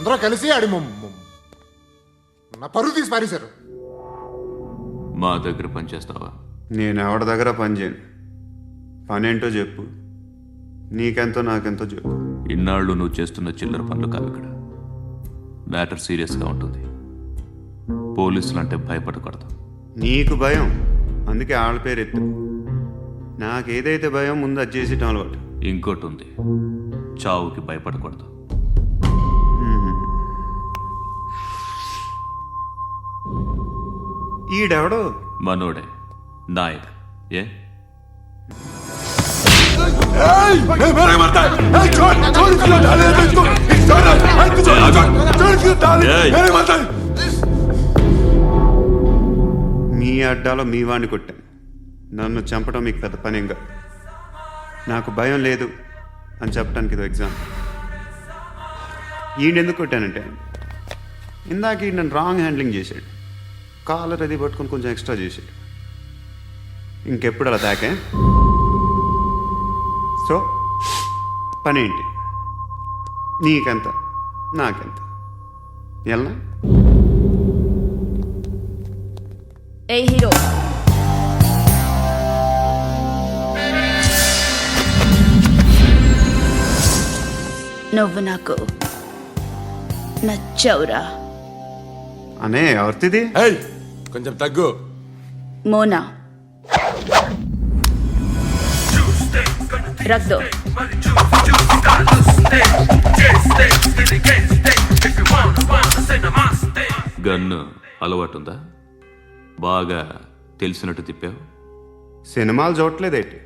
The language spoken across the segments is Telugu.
అందరూ కలిసి ఆడి నా పరువు తీసి పారేశారు. మా దగ్గర పని చేస్తావా? నేను ఎవరి దగ్గర పని చేయను. పనేంటో చెప్పు, నీకెంతో నాకెంతో చెప్పు. ఇన్నాళ్ళు నువ్వు చేస్తున్న చిల్లర పనులు కావు ఇక్కడ. మ్యాటర్ సీరియస్గా ఉంటుంది. పోలీసులు అంటే భయపడకూడదు. నీకు భయం, అందుకే ఆళ్ళ పేరు ఎత్తు. నాకేదైతే భయం ముందు అది చేసేటం అలవాటు. ఇంకోటి ఉంది, చావుకి భయపడకూడదు. ఈడెవడో మనోడే నాయక్. ఏ మీ అడ్డాలో మీ వాడిని కొట్టాను. నన్ను చంపడం మీకు పెద్ద పనేంగా. నాకు భయం లేదు అని చెప్పడానికి ఇది ఎగ్జాంపుల్. ఈయనెందుకు కొట్టానంటే, ఇందాక ఈ నన్ను రాంగ్ హ్యాండ్లింగ్ చేశాడు. కాలర్ అది పట్టుకొని కొంచెం ఎక్స్ట్రా చేశాడు. ఇంకెప్పుడు అలా తాకే. సో పనేంటి, నీకెంత నాకెంత ఎలా? ఏ హీరో, నువ్వు నాకు నచ్చవురా. అనే ఎవరిది? కొంచెం తగ్గు. మోనా రక్ దో. గన్ను అలవాటుందా? బాగా తెలిసినట్టు తిప్పావు. సినిమాలు చూడట్లేదేంటి?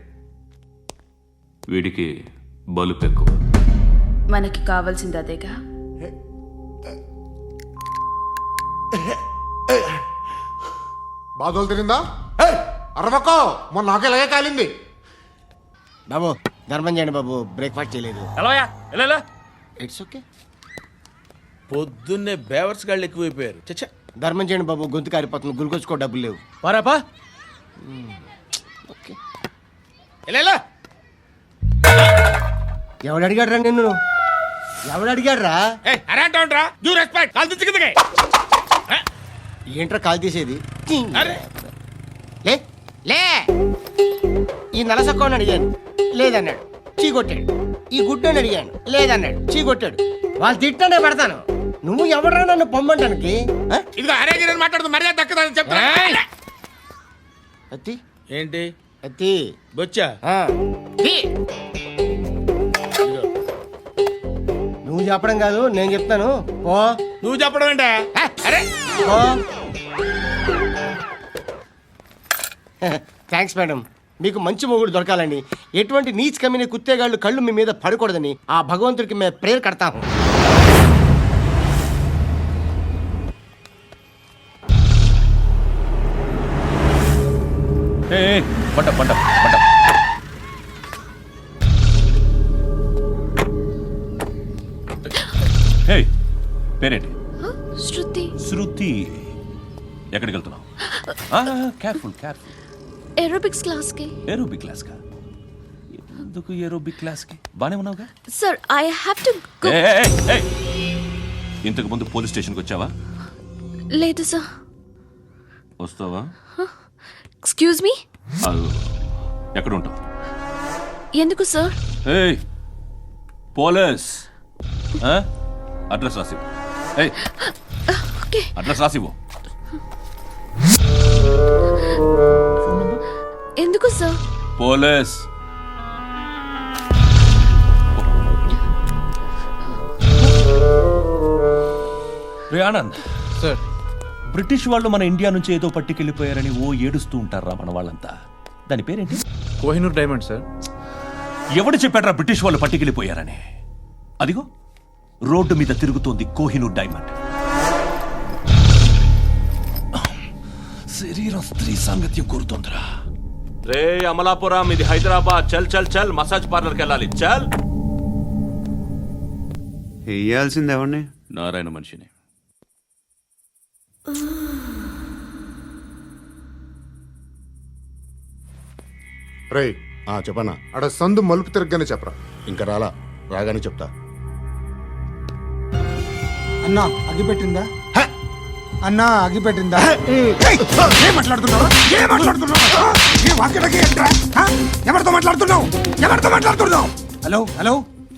వీడికి బలుపు ఎక్కువ. మనకి కావాల్సింది అదేగా. బాధలు తిరిందా? అరవకో, మొన్న నాకు ఇలాగే కాలింది. బాబు ధర్మం చేయండి బాబు, బ్రేక్ఫాస్ట్ చేయలేదు. It's okay. పొద్దున్నే బేవర్స్ గాళ్ళు ఎక్కువైపోయారు. చచ్చా, ధర్మం చేయండి బాబు, గొంతు కారిపోతుంది, గురికొచ్చుకో డబ్బులు లేవు. పారాపా. ఓకే. ఎవడు అడిగాడు రా నిన్ను? ఎవడు అడిగాడు రా? ఏంట్రా కాల్ తీసేది? లే లే. ఈ నలసక్కని అడిగాను, లేదన్నాడు, చీ కొట్టాడు. ఈ గుడ్డని అడిగాను, లేదన్నాడు, చీ కొట్టాడు. వాళ్ళు తిట్టానే పెడతాను. నువ్వు ఎవడరా నన్ను పొమ్మంటానికి? ఇదిగో అరే మాట్లాడుతూ మర్యాద దక్కదని చెప్తా. అత్తి ఏంటి అత్తి బొచ్చా? నువ్వు చెప్పడం కాదు, నేను చెప్తాను. ఓ నువ్వు చెప్పడం ఏంటా? అరే ఓ థ్యాంక్స్ మేడం. మీకు మంచి మొగుడు దొరకాలని, ఎటువంటి నీచ్ కమ్మిన కుత్తేగాళ్ళు కళ్ళు మీ మీద పడకూడదని ఆ భగవంతుడికి మేము ప్రేయర్ కడతాము. పేరేంటి? శృతి. శృతి. ఎక్కడికి వెళ్తున్నావు? Careful careful. ఏరోబిక్స్ క్లాస్ కి. ఏరోబిక్ క్లాస్ కా? ఎందుకు ఏరోబిక్ క్లాస్ కి? బానే ఉన్నావుగా? Sir I have to go. ఇంతకు ముందు పోలీస్ స్టేషన్కి వచ్చావా? లేదు సార్. వస్తావా? Excuse me. ఎక్కడ ఉంటావు? ఎందుకు సార్? పోలీస్ అడ్రస్ రాసివ్వు. ఓకే. అడ్రస్ రాసివ్వు. ఎందుకు సార్? పోలీస్. రే ఆనంద్ సార్, బ్రిటిష్ వాళ్ళు మన ఇండియా నుంచి ఏదో పట్టుకెళ్ళిపోయారని ఓ ఏడుస్తూ ఉంటారా మన వాళ్ళంతా. దాని పేరేంటి? Kohinoor diamond sir. ఎవడు చెప్పాడ్రా బ్రిటిష్ వాళ్ళు పట్టుకెళ్ళిపోయారని? అదిగో రోడ్డు మీద తిరుగుతోంది కోహినూర్ డైమండ్. శరీరం స్త్రీ సాంగత్యం కోరుతోందిరా. రే అమలాపురం, ఇది హైదరాబాద్. చల్ చల్ చల్, మసాజ్ పార్లర్కి వెళ్ళాలి. చల్. వేయాల్సింది ఎవరిని? నారాయణ మనిషిని. రే చెప్పన్నా. ఆడ సందు మలుపు తిరగగానే చెప్పరా. ఇంకా రాగానే చెప్తా. అన్నా అగిపెట్టిందా అన్నా అగిపెట్టిందా ఏం మాట్లాడుతున్నావు ఏం మాట్లాడుతున్నావు ఏ వాక్యలకి ఏంట్రా ఎవరితో మాట్లాడుతున్నావు ఎవరితో మాట్లాడుతున్నావు హలో హలో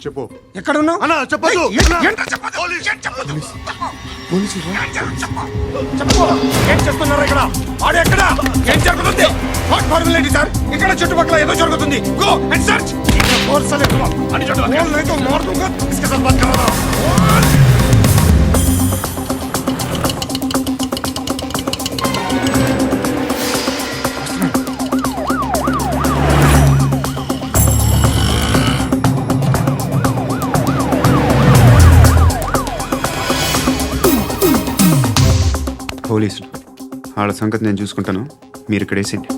చెప్పు. ఎక్కడ ఉన్నావు అన్నా, చెప్పొద్దు. ఏంట్రా చెప్పొద్దు? ఏం చెప్పొద్దు? చెప్పు. ఏం చేస్తున్నారు ఇక్కడ వాడు ఎక్కడ ఏం జరుగుతుంది వాట్ ఫార్ములేంటి సార్ ఇక్కడ చుట్టుపక్కల ఏదో జరుగుతుంది గో అండ్ సర్చ్ అని పోలీసులు వాళ్ళ సంగతి నేను చూసుకుంటాను, మీరు ఇక్కడ వేసేయండి.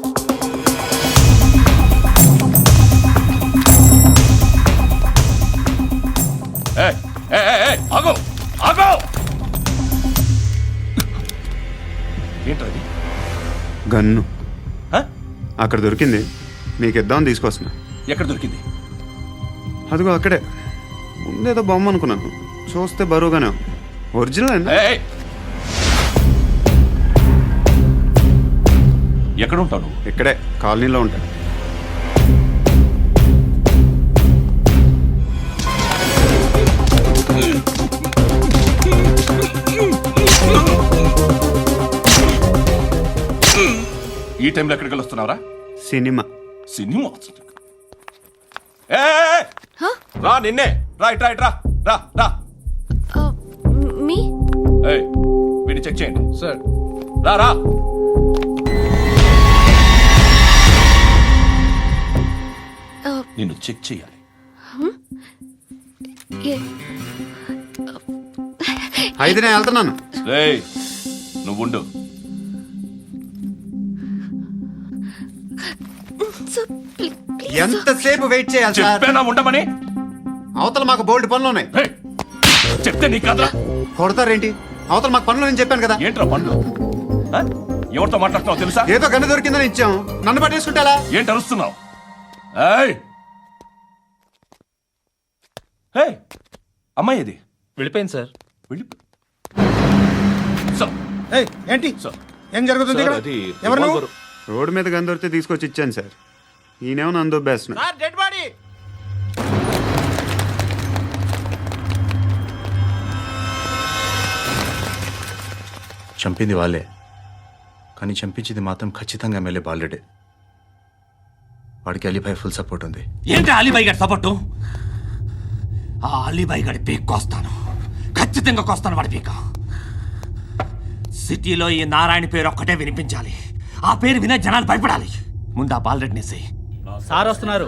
ఏంటది? గన్ను అక్కడ దొరికింది, మీకు ఇద్దామని తీసుకొస్తున్నా. ఎక్కడ దొరికింది? అదిగో అక్కడే. ముందేదో బొమ్మ అనుకున్నాను, చూస్తే బరువుగానే ఉంది. ఒరిజినల్ అండి. ఎక్కడ ఉంటావు? ఇక్కడే కాలనీలో ఉంటా. ఈ టైంలో ఎక్కడికి వస్తున్నావురా? సినిమా. సినిమా రా, నిన్నే రా, ఇట్రా ఇట్రా, రా రా. మీ వీడిని చెక్ చేయండి సార్. రా రా. నిన్ను చెక్ చేయాలి. అయితే నేను వెళ్తున్నాను. రేయ్, నువ్వు ఉండు. ఎంతసేపు వెయిట్ చేయాలి సార్? చెప్పేనా ఉండమని? అవతల మాకు బోల్డ్ పనులు ఉన్నాయి. రేయ్, చెప్తే నీ కదరా. కొడతారేంటి? అవతల మాకు పనులు నేను చెప్పాను కదా. ఏంట్రా పండ్లు? ఎవరితో మాట్లాడుతున్నావు తెలుసా? ఏదో గన్ను దొరికిందని ఇచ్చాం, నన్ను పట్టేసుకుంటా. ఏంటి అరుస్తున్నావు? అమ్మాయి ఇది వెళ్ళిపోయింది సార్. వెళ్ళి ఏంటి సార్, ఏం జరుగుతుంది ఇక్కడ? ఎవరు నువ్వు? రోడ్డు మీద గన్ను దొరికితే తీసుకొచ్చి ఇచ్చాను సార్. ఈయనేమో నన్ను దొబ్బేస్తున్నా. Dead body. చంపింది వాళ్ళే, కానీ చంపించింది మాత్రం ఖచ్చితంగా ఎమ్మెల్యే బాలుడే. వాడికి అలీభాయ్ ఫుల్ సపోర్ట్ ఉంది. ఏంటి అలీబాయి గారి సపోర్టు? ఆ అలీబాయి గారి పీక్ కోస్తాను, ఖచ్చితంగా కోస్తాను వాడి పీక. సిటీలో ఈ నారాయణ పేరు ఒక్కటే వినిపించాలి. ఆ పేరు వినే జనాలు భయపడాలి. ముందు ఆ బాలరెడ్డి నేసి. సార్ వస్తున్నారు.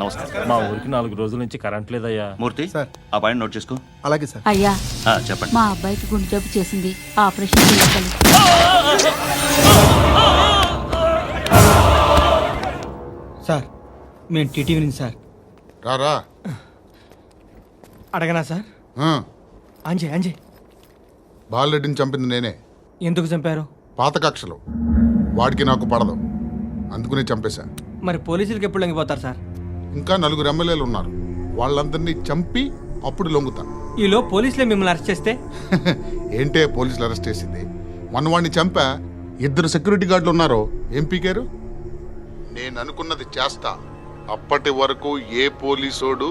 నమస్కారం. మా ఊరికి 4 రోజుల నుంచి కరెంట్ లేదయ్యా. మూర్తి, ఆ పాయింట్ నోట్ చేసుకో. అలాగే సార్. అయ్యా, చెప్పండి. మా అబ్బాయికి గుండె జబ్బు చేసింది, ఆపరేషన్ చేయాలి. సార్ మేము టీటీవీ నుంచి సార్. రారా. అడగనా సార్? అంజయ్ అంజయ్ బాలరెడ్డిని చంపింది నేనే. ఎందుకు చంపారు? పాత కక్షలు. వాడికి నాకు పడదు, అందుకునే చంపేశా. మరి పోలీసులకి ఎప్పుడు లొంగిపోతారు సార్? ఇంకా 4 ఎమ్మెల్యేలు ఉన్నారు, వాళ్ళందరినీ చంపి అప్పుడు లొంగుతా. ఈలో పోలీసులే మిమ్మల్ని అరెస్ట్ చేస్తే? ఏంటే పోలీసులు అరెస్ట్ చేసింది? వాడిని చంపా. 2 సెక్యూరిటీ గార్డులు ఉన్నారు, ఏం పీకారు? నేను అనుకున్నది చేస్తా. అప్పటి వరకు ఏ పోలీసోడు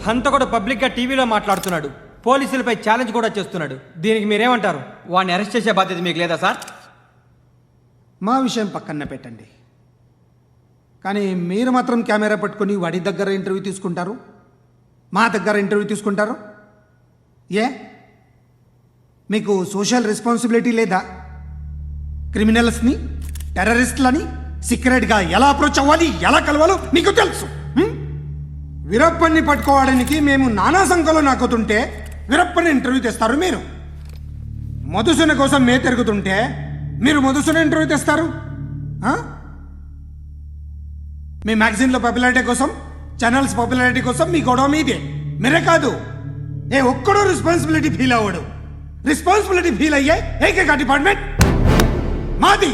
హంతకుడు పబ్లిక్ గా టీవీలో మాట్లాడుతున్నాడు, పోలీసులపై ఛాలెంజ్ కూడా చేస్తున్నాడు. దీనికి మీరేమంటారు? వాడిని అరెస్ట్ చేసే బాధ్యత మీకు లేదా సార్? మా విషయం పక్కన పెట్టండి, కానీ మీరు మాత్రం కెమెరా పట్టుకొని వాడి దగ్గర ఇంటర్వ్యూ తీసుకుంటారు, మా దగ్గర ఇంటర్వ్యూ తీసుకుంటారు. ఏ మీకు సోషల్ రెస్పాన్సిబిలిటీ లేదా? క్రిమినల్స్ని, టెర్రరిస్టులని సీక్రెట్గా ఎలా అప్రోచ్ అవ్వాలి, ఎలా కలవాలో మీకు తెలుసు. వీరప్పన్ని పట్టుకోవడానికి మేము నానా సంఖ్యలో నాకుతుంటే వీరప్పని ఇంటర్వ్యూ తెస్తారు మీరు. మధుసూన కోసం మే తిరుగుతుంటే మీరు మధుసూన ఇంటర్వ్యూ తెస్తారు. మీ మ్యాగజైన్లో పాపులారిటీ కోసం, ఛానల్స్ పాపులారిటీ కోసం మీ గొడవ మీదే. మీరే కాదు, ఏ ఒక్కడో రెస్పాన్సిబిలిటీ ఫీల్ అవ్వడు. రెస్పాన్సిబిలిటీ ఫీల్ అయ్యే ఏకైక డిపార్ట్మెంట్ మాది,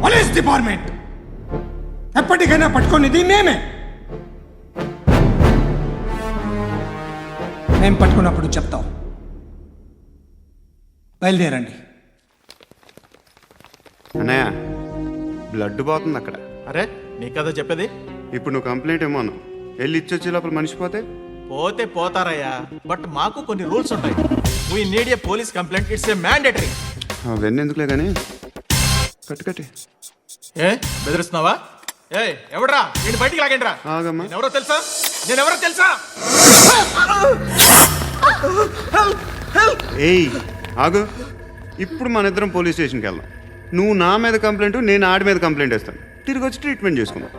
పోలీస్ డిపార్ట్మెంట్. ఎప్పటికైనా పట్టుకునేది మేమే. మేము పట్టుకున్నప్పుడు చెప్తాం. బయలుదేరండి. అన్నయ్య బ్లడ్ పోతుంది అక్కడ. అరే నీ కదా చెప్పేది. ఇప్పుడు నువ్వు కంప్లైంట్ ఏమో అన్నావు. వెళ్ళి ఇచ్చొచ్చే లోపల మనిషి పోతే పోతే పోతారయ్యా, బట్ మాకు కొన్ని రూల్స్ ఉంటాయి. We need a police complaint, it's a mandatory. అవన్నీ ఎందుకులే కానీ కట్టి ఏ బెదిరిస్తున్నావా? ఏ ఎవడ్రా నేను బయటికి లాగండిరా. ఆగమ్మా. ఎవరో తెలుసా? నేనెవరో తెలుసా? ఏయ్ ఆగు. ఇప్పుడు మన ఇద్దరం పోలీస్ స్టేషన్కి వెళ్దాం. నువ్వు నా మీద కంప్లైంట్, నేను ఆడి మీద కంప్లైంట్ వేస్తాను. తిరిగి వచ్చి ట్రీట్మెంట్ చేసుకుందాం.